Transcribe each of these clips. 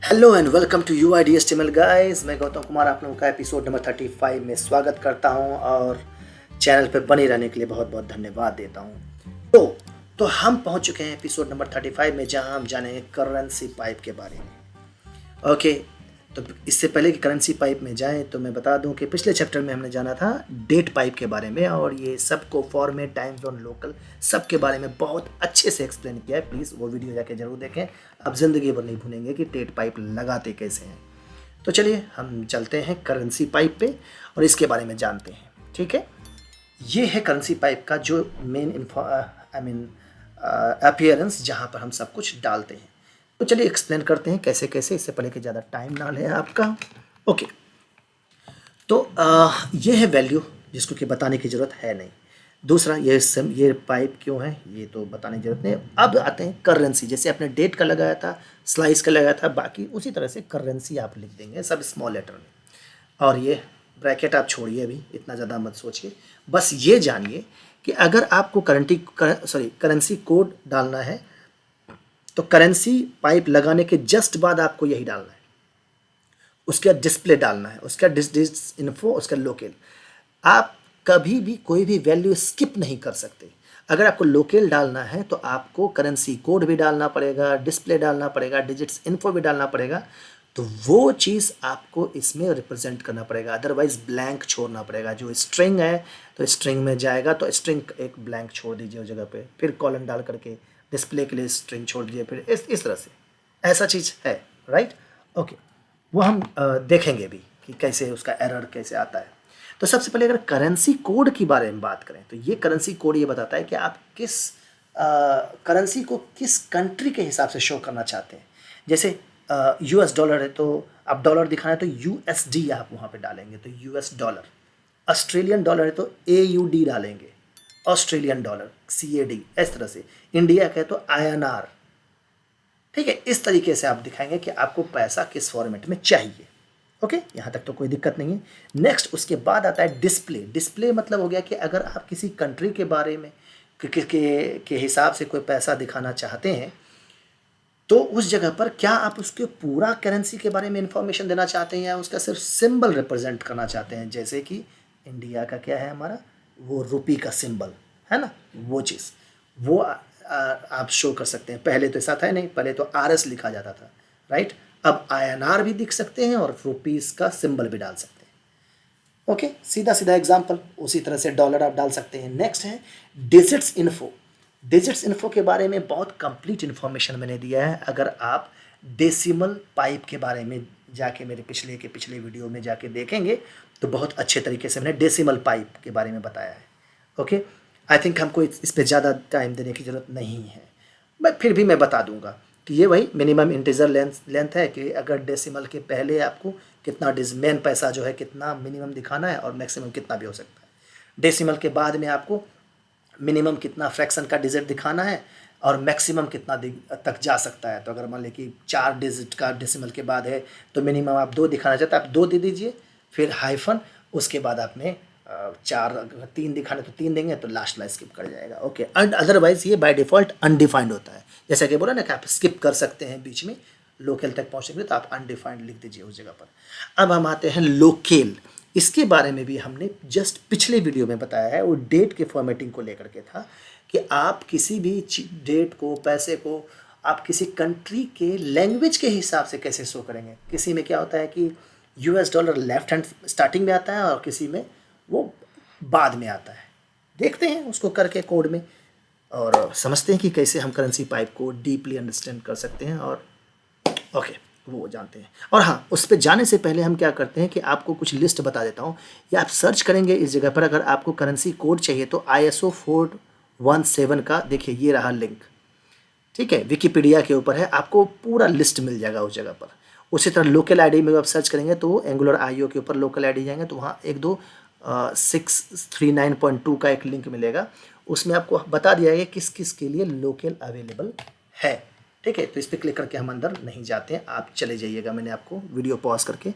Hello and welcome to U I D S T M L guys. मैं गौतम कुमार आप लोगों का एपिसोड नंबर 35 में स्वागत करता हूं और चैनल पे बने रहने के लिए बहुत बहुत धन्यवाद देता हूं। तो हम पहुंच चुके हैं एपिसोड नंबर 35 में, जहां हम जानेंगे करेंसी पाइप के बारे में। ओके, तो इससे पहले कि करेंसी पाइप में जाएं तो मैं बता दूं कि पिछले चैप्टर में हमने जाना था डेट पाइप के बारे में, और ये सबको फॉर्मेट, टाइम जोन, लोकल, सब के बारे में बहुत अच्छे से एक्सप्लेन किया है। प्लीज़ वो वीडियो जाके जरूर देखें, अब ज़िंदगी भर नहीं भूलेंगे कि डेट पाइप लगाते कैसे हैं। तो चलिए हम चलते हैं करेंसी पाइप पे और इसके बारे में जानते हैं। ठीक है, ये है करेंसी पाइप का जो मेन अपीयरेंस, जहाँ पर हम सब कुछ डालते हैं। तो चलिए एक्सप्लेन करते हैं कैसे कैसे, इससे पहले कि ज़्यादा टाइम ना ले आपका। ओके, तो ये है वैल्यू, जिसको कि बताने की ज़रूरत है नहीं। दूसरा, ये पाइप क्यों है ये तो बताने की ज़रूरत नहीं। अब आते हैं करेंसी। जैसे आपने डेट का लगाया था, स्लाइस का लगाया था, बाकी उसी तरह से करेंसी आप लिख देंगे सब स्मॉल लेटर में। और ये ब्रैकेट आप छोड़िए, अभी इतना ज़्यादा मत सोचिए। बस ये जानिए कि अगर आपको करेंसी कोड डालना है तो करेंसी पाइप लगाने के जस्ट बाद आपको यही डालना है। उसके बाद डिस्प्ले डालना है, उसका डिस इन्फो, उसका लोकल। आप कभी भी कोई भी वैल्यू स्किप नहीं कर सकते। अगर आपको लोकल डालना है तो आपको करेंसी कोड भी डालना पड़ेगा, डिस्प्ले डालना पड़ेगा, डिजिट्स इन्फो भी डालना पड़ेगा। तो वो चीज़ आपको इसमें रिप्रेजेंट करना पड़ेगा, अदरवाइज ब्लैंक छोड़ना पड़ेगा। जो स्ट्रिंग है तो स्ट्रिंग में जाएगा, तो स्ट्रिंग एक ब्लैंक छोड़ दीजिए उस जगह पे, फिर कॉलन डाल करके डिस्प्ले के लिए स्ट्रिंग छोड़ दीजिए, फिर इस तरह से ऐसा चीज़ है। राइट, ओके, वो हम देखेंगे भी कि कैसे उसका एरर कैसे आता है। तो सबसे पहले अगर करेंसी कोड की बारे में बात करें तो ये करेंसी कोड ये बताता है कि आप किस करेंसी को किस कंट्री के हिसाब से शो करना चाहते हैं। जैसे यूएस डॉलर है तो आप डॉलर दिखाना है तो यूएसडी आप वहाँ पे डालेंगे, तो यूएस डॉलर। ऑस्ट्रेलियन डॉलर है तो एयूडी डालेंगे, ऑस्ट्रेलियन डॉलर, सीएडी। इस तरह से इंडिया का है तो आईएनआर। ठीक है, इस तरीके से आप दिखाएंगे कि आपको पैसा किस फॉर्मेट में चाहिए। ओके, यहाँ तक तो कोई दिक्कत नहीं है। नेक्स्ट उसके बाद आता है डिस्प्ले। डिस्प्ले मतलब हो गया कि अगर आप किसी कंट्री के बारे में के हिसाब से कोई पैसा दिखाना चाहते हैं तो उस जगह पर क्या आप उसके पूरा करेंसी के बारे में इंफॉर्मेशन देना चाहते हैं या उसका सिर्फ सिंबल रिप्रेजेंट करना चाहते हैं। जैसे कि इंडिया का क्या है हमारा, वो रुपी का सिंबल है ना, वो चीज़ वो आप शो कर सकते हैं। पहले तो ऐसा था नहीं, पहले तो आरएस लिखा जाता था। राइट, अब आईएनआर भी दिख सकते हैं और रुपीस का सिंबल भी डाल सकते हैं। ओके, सीधा सीधा एग्जांपल। उसी तरह से डॉलर आप डाल सकते हैं। नेक्स्ट है डिजिट्स इन्फो। डिजिट्स इन्फो के बारे में बहुत कंप्लीट इन्फॉर्मेशन मैंने दिया है। अगर आप डेसिमल पाइप के बारे में जाके मेरे पिछले वीडियो में जाके देखेंगे तो बहुत अच्छे तरीके से मैंने डेसिमल पाइप के बारे में बताया है। ओके, आई थिंक हमको इस पर ज़्यादा टाइम देने की ज़रूरत नहीं है, बट फिर भी मैं बता दूंगा कि ये वही मिनिमम इंटीजर लेंथ है कि अगर डेसिमल के पहले आपको कितना मेन पैसा जो है कितना मिनिमम दिखाना है और मैक्सिमम कितना भी हो सकता है। डेसिमल के बाद में आपको मिनिमम कितना फ्रैक्शन का डिजिट दिखाना है और मैक्सिमम कितना तक जा सकता है। तो अगर मान लें कि 4 डिजिट का डेसिमल के बाद है तो मिनिमम आप 2 दिखाना चाहते हैं, आप 2 दे दीजिए, फिर हाइफन, उसके बाद आपने 4, अगर 3 दिखाने तो 3 देंगे, तो लास्ट वाला स्किप कर जाएगा। ओके, एंड अदरवाइज ये बाय डिफ़ॉल्ट अनडिफाइंड होता है। जैसा कि बोला ना कि आप स्किप कर सकते हैं बीच में, लोकल तक पहुँचने के लिए, तो आप अनडिफाइंड लिख दीजिए उस जगह पर। अब हम आते हैं लोकेल। इसके बारे में भी हमने जस्ट पिछले वीडियो में बताया है, वो डेट के फॉर्मेटिंग को लेकर के था कि आप किसी भी डेट को, पैसे को आप किसी कंट्री के लैंग्वेज के हिसाब से कैसे शो करेंगे। किसी में क्या होता है कि US dollar left hand starting में आता है और किसी में वो बाद में आता है। देखते हैं उसको करके कोड में और समझते हैं कि कैसे हम करेंसी पाइप को डीपली अंडरस्टैंड कर सकते हैं। और ओके, वो जानते हैं। और हाँ, उस पर जाने से पहले हम क्या करते हैं कि आपको कुछ लिस्ट बता देता हूँ, या आप सर्च करेंगे इस जगह पर। अगर आपको करेंसी कोड चाहिए तो ISO 417 का देखिए ये रहा लिंक। ठीक है, विकीपीडिया के ऊपर है, आपको पूरा लिस्ट मिल जाएगा उस जगह पर। उसी तरह लोकल आईडी में आप सर्च करेंगे तो एंगुलर IO के ऊपर लोकल आईडी जाएंगे तो वहाँ 639.2 का एक लिंक मिलेगा। उसमें आपको बता दिया है किस किस के लिए लोकल अवेलेबल है। ठीक है, तो इस पर क्लिक करके हम अंदर नहीं जाते हैं, आप चले जाइएगा। मैंने आपको वीडियो पॉज करके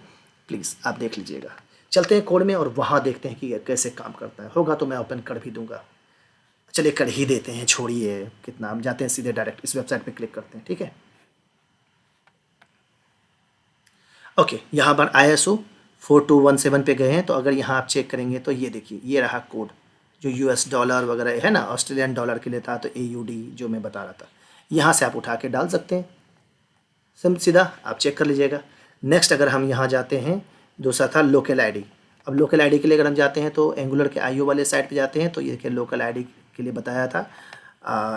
प्लीज़ आप देख लीजिएगा। चलते हैं कोड में और वहाँ देखते हैं कि कैसे काम करता है। होगा तो मैं ओपन कर भी दूंगा। चलिए कर ही देते हैं, छोड़िए कितना, हम जाते हैं सीधे डायरेक्ट इस वेबसाइट पे क्लिक करते हैं। ठीक है, ओके, यहाँ पर ISO 4217 पे गए हैं, तो अगर यहाँ आप चेक करेंगे तो ये देखिए, ये रहा कोड जो US डॉलर वगैरह है ना, ऑस्ट्रेलियन डॉलर के लिए था, तो AUD जो मैं बता रहा था, यहाँ से आप उठा के डाल सकते हैं, सीधा आप चेक कर लीजिएगा। नेक्स्ट अगर हम यहाँ जाते हैं, दूसरा था लोकल आईडी। अब लोकल आईडी के लिए अगर हम जाते हैं तो एंगुलर के IO वाले साइट पे जाते हैं, तो ये देखिए लोकल आईडी के लिए बताया था,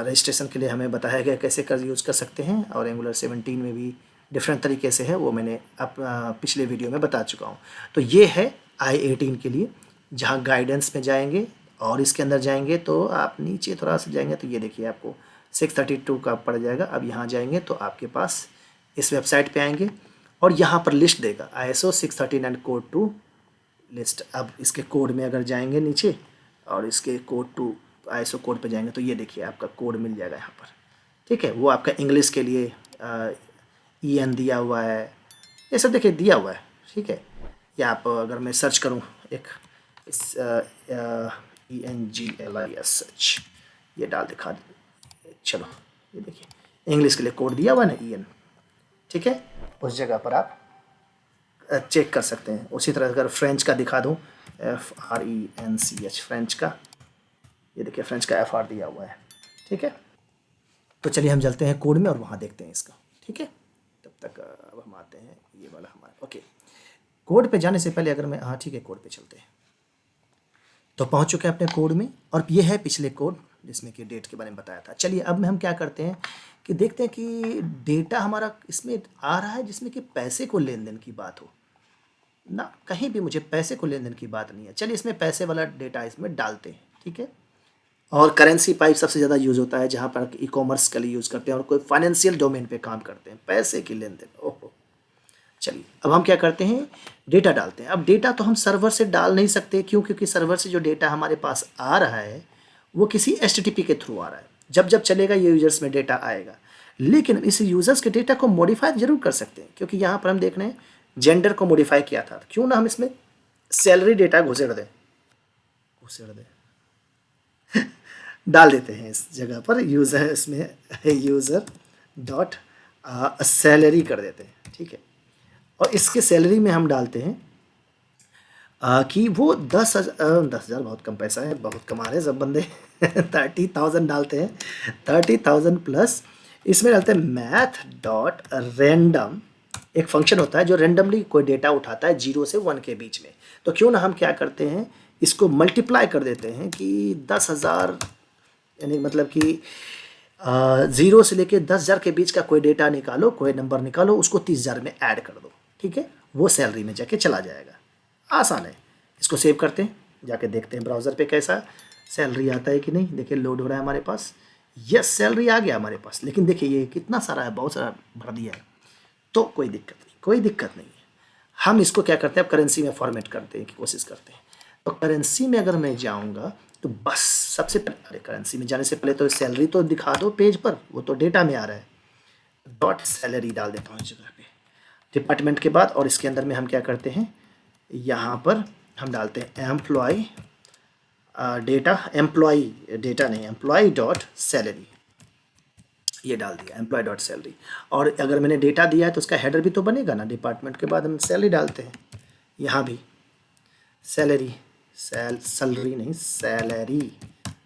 रजिस्ट्रेशन के लिए हमें बताया गया कैसे कर यूज़ कर सकते हैं, और एंगुलर 17 में भी डिफरेंट तरीके से है, वो मैंने पिछले वीडियो में बता चुका हूँ। तो ये है I18 के लिए, जहाँ गाइडेंस में जाएंगे और इसके अंदर जाएंगे तो आप नीचे थोड़ा सा जाएंगे तो ये देखिए आपको 632 का पड़ जाएगा। अब यहाँ जाएंगे तो आपके पास इस वेबसाइट पे आएंगे और यहाँ पर लिस्ट देगा ISO 639 कोड टू लिस्ट। अब इसके कोड में अगर जाएंगे नीचे और इसके कोड टू ISO कोड पे जाएंगे तो ये देखिए आपका कोड मिल जाएगा यहाँ पर, ठीक है। वो आपका इंग्लिश के लिए EN दिया हुआ है, ये सब देखिए दिया हुआ है, ठीक है। या आप अगर मैं सर्च करूँ एक इस ENGLIS सर्च, ये डाल दिखा, चलो ये देखिए इंग्लिश के लिए कोड दिया हुआ है ना EN, ठीक है। उस जगह पर आप चेक कर सकते हैं। उसी तरह अगर फ्रेंच का दिखा दूँ, FRENCH फ्रेंच का, ये देखिए फ्रेंच का FR दिया हुआ है, ठीक है। तो चलिए हम चलते हैं कोड में और वहाँ देखते हैं इसका, ठीक है। तब तक अब हम आते हैं ये वाला हमारा, ओके। कोड पे जाने से पहले अगर मैं, हाँ ठीक है, कोड पे चलते हैं। तो पहुँच चुके हैं अपने कोड में और ये है पिछले कोड जिसमें कि डेट के बारे में बताया था। चलिए अब हम क्या करते हैं कि देखते हैं कि डेटा हमारा इसमें आ रहा है जिसमें कि पैसे को लेन देन की बात हो ना, कहीं भी मुझे पैसे को लेन देन की बात नहीं है। चलिए इसमें पैसे वाला डेटा इसमें डालते हैं, ठीक है। और करेंसी पाइप सबसे ज़्यादा यूज़ होता है जहाँ पर ई-कॉमर्स के लिए यूज़ करते हैं और कोई फाइनेंशियल डोमेन पे काम करते हैं, पैसे की लेन देन। ओहो, चलिए अब हम क्या करते हैं, डेटा डालते हैं। अब डेटा तो हम सर्वर से डाल नहीं सकते, क्यों? क्योंकि सर्वर से जो डेटा हमारे पास आ रहा है वो किसी HTTP के थ्रू आ रहा है। जब जब चलेगा ये यूजर्स में डेटा आएगा, लेकिन इस यूजर्स के डेटा को मॉडिफाई जरूर कर सकते हैं, क्योंकि यहाँ पर हम देख रहे हैं जेंडर को मॉडिफाई किया था, क्यों ना हम इसमें सैलरी डेटा घुसेड़ दें डाल देते हैं इस जगह पर, यूज़र इसमें यूज़र डॉट सैलरी कर देते हैं, ठीक है। और इसके सैलरी में हम डालते हैं कि वो 10,000 बहुत कम पैसा है, बहुत कमा रहे हैं सब बंदे 30,000 डालते हैं, 30,000 प्लस इसमें डालते हैं मैथ डॉट रैंडम। एक फंक्शन होता है जो रैंडमली कोई डेटा उठाता है 0 से 1 के बीच में। तो क्यों ना हम क्या करते हैं, इसको मल्टीप्लाई कर देते हैं कि 10,000, यानी मतलब कि 0 से लेके 10,000 के बीच का कोई डेटा निकालो, कोई नंबर निकालो, उसको 30,000 में ऐड कर दो, ठीक है। वो सैलरी में जाके चला जाएगा, आसान है। इसको सेव करते हैं, जाके देखते हैं ब्राउज़र पे कैसा सैलरी आता है कि नहीं। देखिए लोड हो रहा है हमारे पास, यस सैलरी आ गया हमारे पास, लेकिन देखिए ये कितना सारा है, बहुत सारा भर दिया है। तो कोई दिक्कत नहीं, कोई दिक्कत नहीं है। हम इसको क्या करते हैं, अब करेंसी में फॉर्मेट करते हैं की कोशिश करते हैं। तो करेंसी में अगर मैं जाऊँगा तो बस सबसे पहले, अरे करेंसी में जाने से पहले तो सैलरी तो दिखा दो पेज पर, वो तो डेटा में आ रहा है। डॉट सैलरी डाल देता हूँ इस जगह पे, डिपार्टमेंट के बाद। और इसके अंदर में हम क्या करते हैं, यहाँ पर हम डालते हैं एम्प्लॉय डेटा, एम्प्लॉय डेटा नहीं, एम्प्लॉय डॉट सैलरी, ये डाल दिया एम्प्लॉय डॉट सैलरी। और अगर मैंने डेटा दिया है तो उसका हेडर भी तो बनेगा ना, डिपार्टमेंट के बाद हम सैलरी डालते हैं, यहाँ भी सैलरी, सैलरी नहीं सैलरी,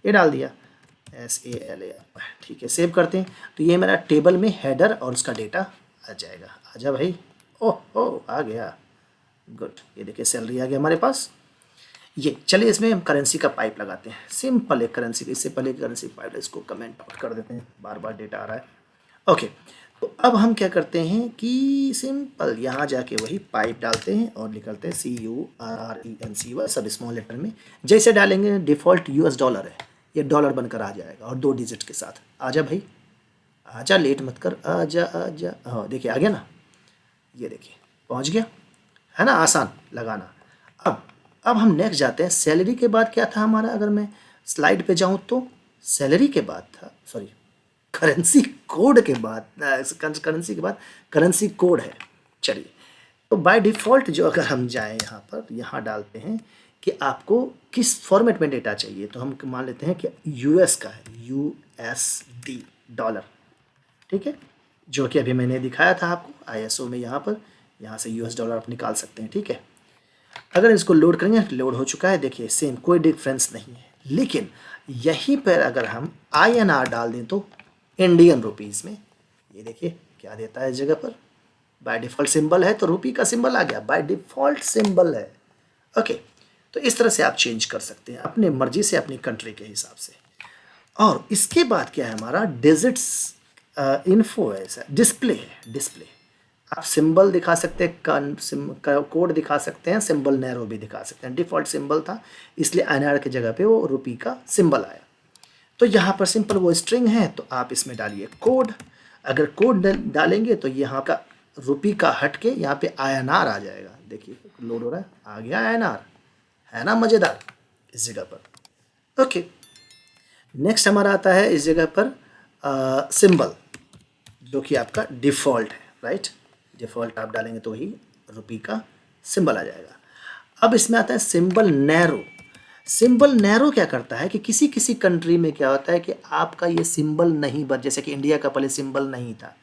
ये डाल दिया SALAR, ठीक है। सेव करते हैं तो ये मेरा टेबल में हेडर और उसका डेटा आ जाएगा। आजा भाई, ओह आ गया, गुड। ये देखिए सैलरी आ गया हमारे पास। ये चलिए इसमें हम करेंसी का पाइप लगाते हैं, सिंपल एक करेंसी। इससे पहले करेंसी पाइप, इसको कमेंट आउट कर देते हैं, बार बार डेटा आ रहा है। ओके, तो अब हम क्या करते हैं कि सिंपल यहाँ जाके वही पाइप डालते हैं और निकलते हैं CURRENC, सब स्मॉल लेटर में। जैसे डालेंगे डिफ़ॉल्ट US डॉलर है, ये डॉलर बनकर आ जाएगा और 2 डिजिट के साथ। आजा भाई आजा, लेट मत कर, आजा आजा। हाँ देखिए आ गया ना, ये देखिए पहुँच गया, है ना, आसान लगाना। अब हम नेक्स्ट जाते हैं। सैलरी के बाद क्या था हमारा, अगर मैं स्लाइड पे जाऊँ तो सैलरी के बाद था, सॉरी करेंसी कोड के बाद, करेंसी के बाद करेंसी कोड है। चलिए तो बाय डिफ़ॉल्ट जो अगर हम जाएं यहाँ पर, यहाँ डालते हैं कि आपको किस फॉर्मेट में डेटा चाहिए। तो हम मान लेते हैं कि US का है, USD डॉलर, ठीक है, जो कि अभी मैंने दिखाया था आपको ISO में। यहाँ पर यहाँ से यूएस डॉलर आप निकाल सकते हैं, ठीक है। अगर इसको लोड करेंगे, लोड हो चुका है, देखिए सेम, कोई डिफरेंस नहीं है। लेकिन यहीं पर अगर हम INR डाल दें तो इंडियन रुपीज़ में, ये देखिए क्या देता है इस जगह पर। बाय डिफ़ॉल्ट सिंबल है तो रुपी का सिंबल आ गया, बाय डिफ़ॉल्ट सिंबल है। ओके, तो इस तरह से आप चेंज कर सकते हैं अपने मर्जी से, अपनी कंट्री के हिसाब से। और इसके बाद क्या है हमारा, डिजिट्स इन्फो है, डिस्प्ले है। डिस्प्ले आप सिंबल दिखा सकते हैं, कोड दिखा सकते हैं, सिंबल नैरो भी दिखा सकते हैं। डिफ़ॉल्ट सिंबल था इसलिए INR की जगह पे वो रुपी का सिंबल आया। तो यहाँ पर सिंपल वो स्ट्रिंग है तो आप इसमें डालिए कोड। अगर कोड डालेंगे तो यहाँ का रुपी का हट के यहाँ पे INR आ जाएगा। देखिए लोड हो रहा है, आ गया INR, है ना मज़ेदार इस जगह पर। ओके, नेक्स्ट हमारा आता है इस जगह पर सिंबल, जो कि आपका डिफ़ॉल्ट है, राइट। डिफ़ॉल्ट आप डालेंगे तो वही रुपी का सिंबल आ जाएगा। अब इसमें आता है सिंबल नैरो। सिंबल नैरो क्या करता है कि किसी किसी कंट्री में क्या होता है कि आपका ये सिंबल नहीं बन, जैसे कि इंडिया का पहले सिंबल नहीं था,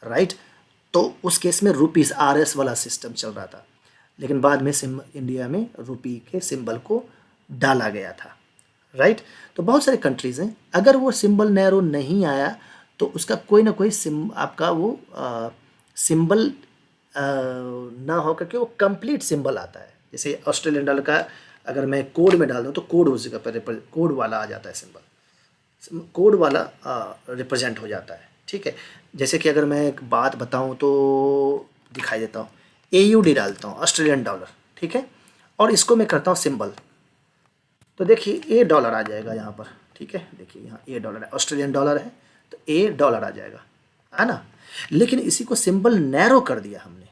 राइट। तो उस केस में रुपीज़ RS वाला सिस्टम चल रहा था, लेकिन बाद में इंडिया में रुपी के सिंबल को डाला गया था, राइट। तो बहुत सारे कंट्रीज़ हैं, अगर वो सिंबल नैरो नहीं आया तो उसका कोई ना कोई आपका वो सिंबल ना हो करके वो कंप्लीट सिंबल आता है। जैसे ऑस्ट्रेलियन डॉलर का अगर मैं कोड में डाल दूँ तो कोड उस जगह पर कोड वाला आ जाता है, सिंबल कोड वाला रिप्रेजेंट हो जाता है, ठीक है। जैसे कि अगर मैं एक बात बताऊँ तो दिखाई देता हूँ, AUD डालता हूँ, ऑस्ट्रेलियन डॉलर, ठीक है, और इसको मैं करता हूँ सिंबल, तो देखिए $A आ जाएगा यहाँ पर, ठीक है। देखिए यहाँ $A है, ऑस्ट्रेलियन डॉलर है तो $A आ जाएगा, है ना। लेकिन इसी को सिंबल नैरो कर दिया हमने।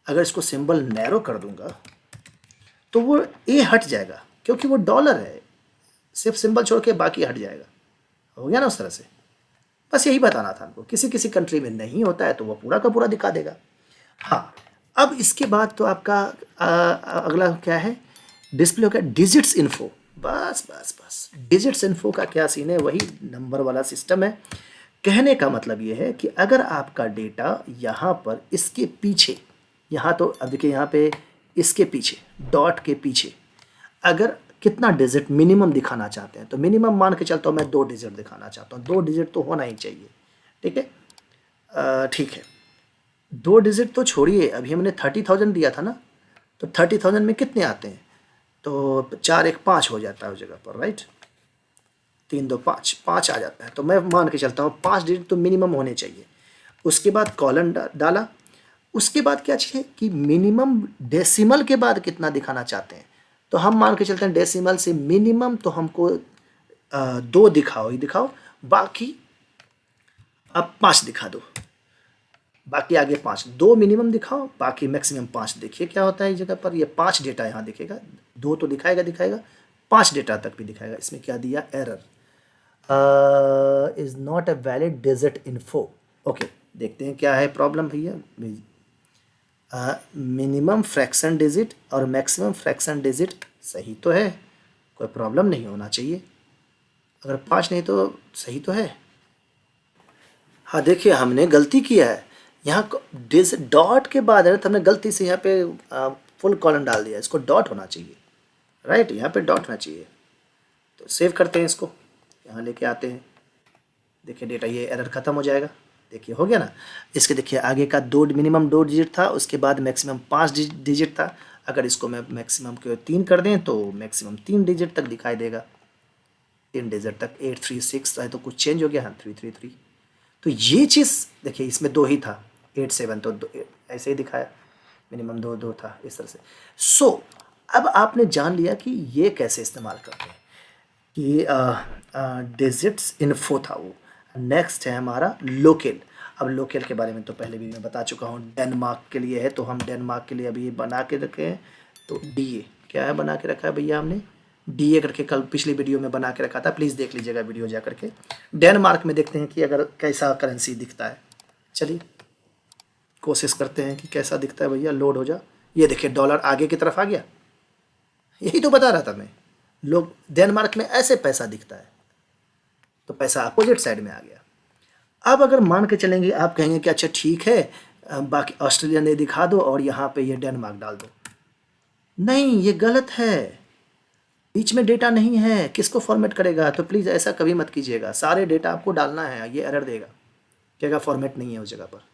अगर इसको सिंबल नैरो कर दूंगा तो वो A हट जाएगा, क्योंकि वो डॉलर है, सिर्फ सिंबल छोड़ के बाकी हट जाएगा। हो गया ना उस तरह से। बस यही बताना था हमको, किसी किसी कंट्री में नहीं होता है तो वो पूरा का पूरा दिखा देगा। हाँ, अब इसके बाद तो आपका अगला क्या है, डिस्प्ले हो गया डिजिट्स इन्फो। बस बस बस, डिजिट्स इन्फो का क्या सीन है, वही नंबर वाला सिस्टम है। कहने का मतलब ये है कि अगर आपका डेटा यहाँ पर इसके पीछे, यहाँ तो अब देखिए यहाँ पे इसके पीछे, डॉट के पीछे अगर कितना डिजिट मिनिमम दिखाना चाहते हैं, तो मिनिमम मान के चलता हूँ मैं 2 डिजिट दिखाना चाहता हूँ, 2 डिजिट तो होना ही चाहिए, ठीक है। ठीक है, 2 डिजिट तो छोड़िए, अभी हमने 30,000 दिया था ना, तो 30,000 में कितने आते हैं, तो 4 1 5 हो जाता है उस जगह पर, राइट। 3 2 5 5 आ जाता है, तो मैं मान के चलता हूँ 5 डिजिट तो मिनिमम होने चाहिए। उसके बाद कॉलन डाला। उसके बाद क्या चाहिए कि मिनिमम डेसिमल के बाद कितना दिखाना चाहते हैं, तो हम मान के चलते हैं डेसिमल से मिनिमम तो हमको 2 दिखाओ ही दिखाओ, बाकी अब 5 दिखा दो, बाकी आगे 5, 2 मिनिमम दिखाओ, बाकी मैक्सिमम 5। देखिए क्या होता है इस जगह पर, ये 5 डेटा यहाँ दिखेगा, 2 तो दिखाएगा 5 डेटा तक भी दिखाएगा। इसमें क्या दिया, error is not a valid digit info. Okay, देखते हैं क्या है प्रॉब्लम भैया। मिनिमम फ्रैक्शन डिजिट और मैक्सिमम फ्रैक्शन डिजिट सही तो है, कोई प्रॉब्लम नहीं होना चाहिए। अगर 5 नहीं तो सही तो है। हाँ देखिए, हमने गलती किया है, यहाँ डॉट के बाद है तो हमने गलती से यहाँ पे फुल कॉलन डाल दिया, इसको डॉट होना चाहिए, राइट, यहाँ पे डॉट होना चाहिए। तो सेव करते हैं इसको, यहाँ लेके आते हैं, देखिए डेटा, ये एरर ख़त्म हो जाएगा। देखिए हो गया ना। इसके देखिए आगे का मिनिमम 2 डिजिट था, उसके बाद मैक्सिमम 5 डिजिट था। अगर इसको मैं मैक्सिमम को 3 कर दें तो मैक्सिमम 3 डिजिट तक दिखाई देगा, 3 डिजिट तक। 836 है तो कुछ चेंज हो गया, हाँ 333। तो ये चीज़ देखिए, इसमें 2 ही था, 87 तो ऐसे ही दिखाया, मिनिमम 2 था इस तरह से। सो अब आपने जान लिया कि ये कैसे इस्तेमाल करते हैं, कि डिजिट्स इन्फो था वो। नेक्स्ट है हमारा लोकल। अब लोकल के बारे में तो पहले भी मैं बता चुका हूँ, डेनमार्क के लिए है, तो हम डेनमार्क के लिए अभी ये बना के रखे हैं। तो DA क्या है बना के रखा है भैया हमने, DA करके कल पिछली वीडियो में बना के रखा था, प्लीज़ देख लीजिएगा वीडियो जा करके। डेनमार्क में देखते हैं कि अगर कैसा करेंसी दिखता है। चलिए कोशिश करते हैं कि कैसा दिखता है भैया, लोड हो जा। ये देखिए डॉलर आगे की तरफ आ गया, यही तो बता रहा था मैं, लोग डेनमार्क में ऐसे पैसा दिखता है, तो पैसा अपोजिट साइड में आ गया। अब अगर मान के चलेंगे, आप कहेंगे कि अच्छा ठीक है, बाकी ऑस्ट्रेलिया ने दिखा दो और यहाँ पे ये डेनमार्क डाल दो। नहीं, ये गलत है, बीच में डेटा नहीं है, किसको फॉर्मेट करेगा? तो प्लीज़ ऐसा कभी मत कीजिएगा, सारे डेटा आपको डालना है। ये एरर देगा, कहेगा फॉर्मेट नहीं है उस जगह पर।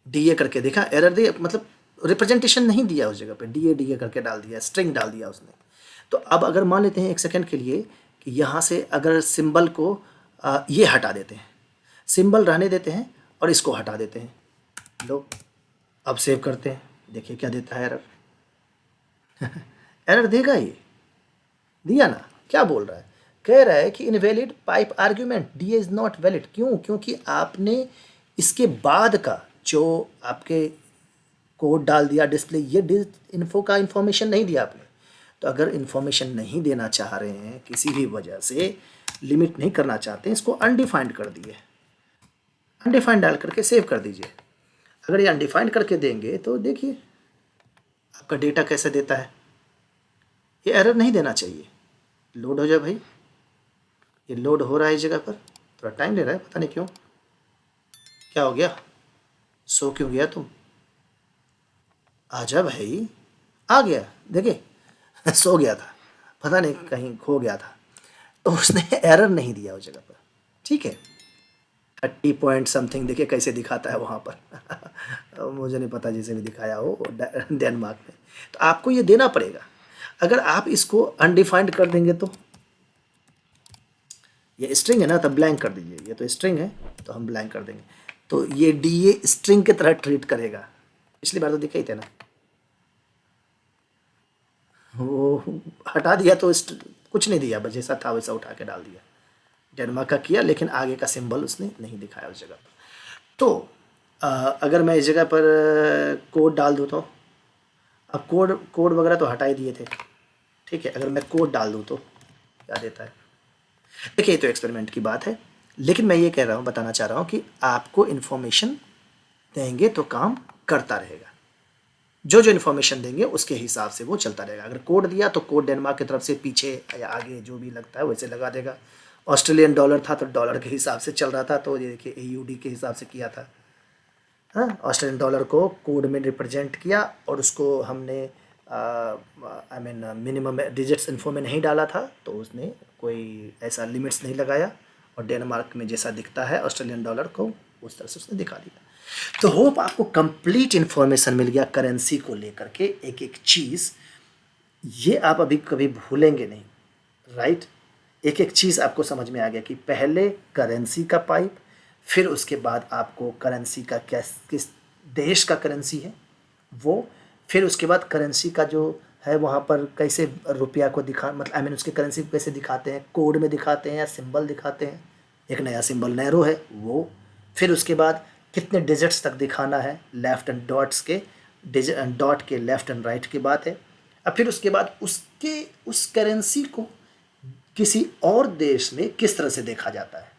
डीए करके देखा, एरर दे, मतलब रिप्रेजेंटेशन नहीं दिया उस जगह पे, डीए करके डाल दिया, स्ट्रिंग डाल दिया उसने। तो अब अगर मान लेते हैं एक सेकंड के लिए कि यहाँ से अगर सिंबल को ये हटा देते हैं, सिंबल रहने देते हैं और इसको हटा देते हैं, लो अब सेव करते हैं, देखिए क्या देता है एरर। एरर देगा ये, दिया ना, क्या बोल रहा है? कह रहा है कि invalid pipe argument, DA is not valid. क्यों? क्योंकि आपने इसके बाद का जो आपके कोड डाल दिया डिस्प्ले, ये इन्फो का इन्फॉर्मेशन नहीं दिया आपने। तो अगर इन्फॉर्मेशन नहीं देना चाह रहे हैं, किसी भी वजह से लिमिट नहीं करना चाहते हैं, इसको अनडिफाइंड कर दिए, अनडिफाइंड डाल करके सेव कर दीजिए। अगर ये अनडिफाइंड करके देंगे तो देखिए आपका डेटा कैसे देता है। ये एरर नहीं देना चाहिए। लोड हो जाए भाई, ये लोड हो रहा है इस जगह पर, थोड़ा टाइम ले रहा है, पता नहीं क्यों। क्या हो गया? सो क्यों गया तुम? आजा भाई, आ गया, देखिए सो गया था, पता नहीं कहीं खो गया था, तो उसने एरर नहीं दिया उस जगह पर। ठीक है, 30 पॉइंट समथिंग देखिए कैसे दिखाता है वहाँ पर। मुझे नहीं पता, जिसे भी दिखाया हो डेनमार्क में। तो आपको ये देना पड़ेगा। अगर आप इसको अनडिफाइंड कर देंगे तो ये स्ट्रिंग है ना, तो ब्लैंक कर दीजिए। ये तो स्ट्रिंग है तो हम ब्लैंक कर देंगे, तो ये डीए स्ट्रिंग की तरह ट्रीट करेगा। पिछली बार तो दिखा ही थे ना, वो हटा दिया तो कुछ नहीं दिया, बस जैसा था वैसा उठा के डाल दिया। डेनमार्क का किया, लेकिन आगे का सिंबल उसने नहीं दिखाया उस जगह पर। तो अगर मैं इस जगह पर कोड डाल दूँ तो, अब कोड वगैरह तो हटा ही दिए थे। ठीक है, अगर मैं कोड डाल दूँ तो क्या देता है? देखिए ये तो एक्सपेरिमेंट की बात है, लेकिन मैं ये कह रहा हूँ, बताना चाह रहा हूँ कि आपको इन्फॉर्मेशन देंगे तो काम करता रहेगा। जो जो इन्फॉर्मेशन देंगे उसके हिसाब से वो चलता रहेगा। अगर कोड दिया तो कोड डेनमार्क की तरफ से पीछे या आगे जो भी लगता है वैसे लगा देगा। ऑस्ट्रेलियन डॉलर था तो डॉलर के हिसाब से चल रहा था, तो ये देखिए एयूडी के हिसाब से किया था। हाँ, ऑस्ट्रेलियन डॉलर को कोड में रिप्रेजेंट किया और उसको हमने I mean minimum digits info में नहीं डाला था, तो उसने कोई ऐसा लिमिट्स नहीं लगाया और डेनमार्क में जैसा दिखता है ऑस्ट्रेलियन डॉलर को उस तरह से उसने दिखा दिया। तो होप आपको कंप्लीट इन्फॉर्मेशन मिल गया करेंसी को लेकर के, एक एक चीज़। ये आप अभी कभी भूलेंगे नहीं, राइट? एक एक चीज़ आपको समझ में आ गया कि पहले करेंसी का पाइप, फिर उसके बाद आपको करेंसी का किस देश का करेंसी है वो, फिर उसके बाद करेंसी का जो है वहाँ पर कैसे रुपया को दिखा, मतलब आई मीन उसके करेंसी को कैसे दिखाते हैं, कोड में दिखाते हैं या सिंबल दिखाते हैं। एक नया सिंबल नैरो है वो, फिर उसके बाद कितने डिजिट्स तक दिखाना है, लेफ़्ट एंड डॉट्स के डॉट के लेफ़्ट एंड राइट की बात है। अब फिर उसके बाद उस करेंसी को किसी और देश में किस तरह से देखा जाता है,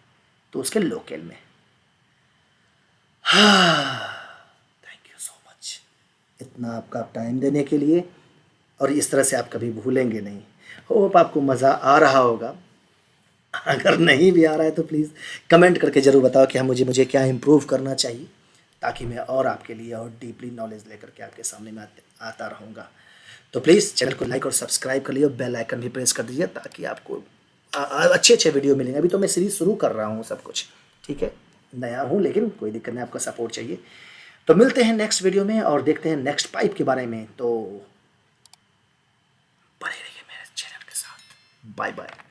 तो उसके लोकल में। थैंक यू सो मच इतना आपका टाइम देने के लिए, और इस तरह से आप कभी भूलेंगे नहीं। होप आपको मज़ा आ रहा होगा। अगर नहीं भी आ रहा है तो प्लीज़ कमेंट करके ज़रूर बताओ कि मुझे क्या इम्प्रूव करना चाहिए, ताकि मैं और आपके लिए और डीपली नॉलेज लेकर के आपके सामने में आता रहूँगा। तो प्लीज़ चैनल को लाइक और सब्सक्राइब कर लीजिए, बेल आइकन भी प्रेस कर दीजिए, ताकि आपको अच्छे वीडियो मिलेंगे। अभी तो मैं सीरीज़ शुरू कर रहा हूँ सब कुछ, ठीक है, नया हूँ, लेकिन कोई दिक्कत नहीं, आपका सपोर्ट चाहिए। तो मिलते हैं नेक्स्ट वीडियो में और देखते हैं नेक्स्ट पाइप के बारे में। तो बने रहिए मेरे चैनल के साथ। Bye bye.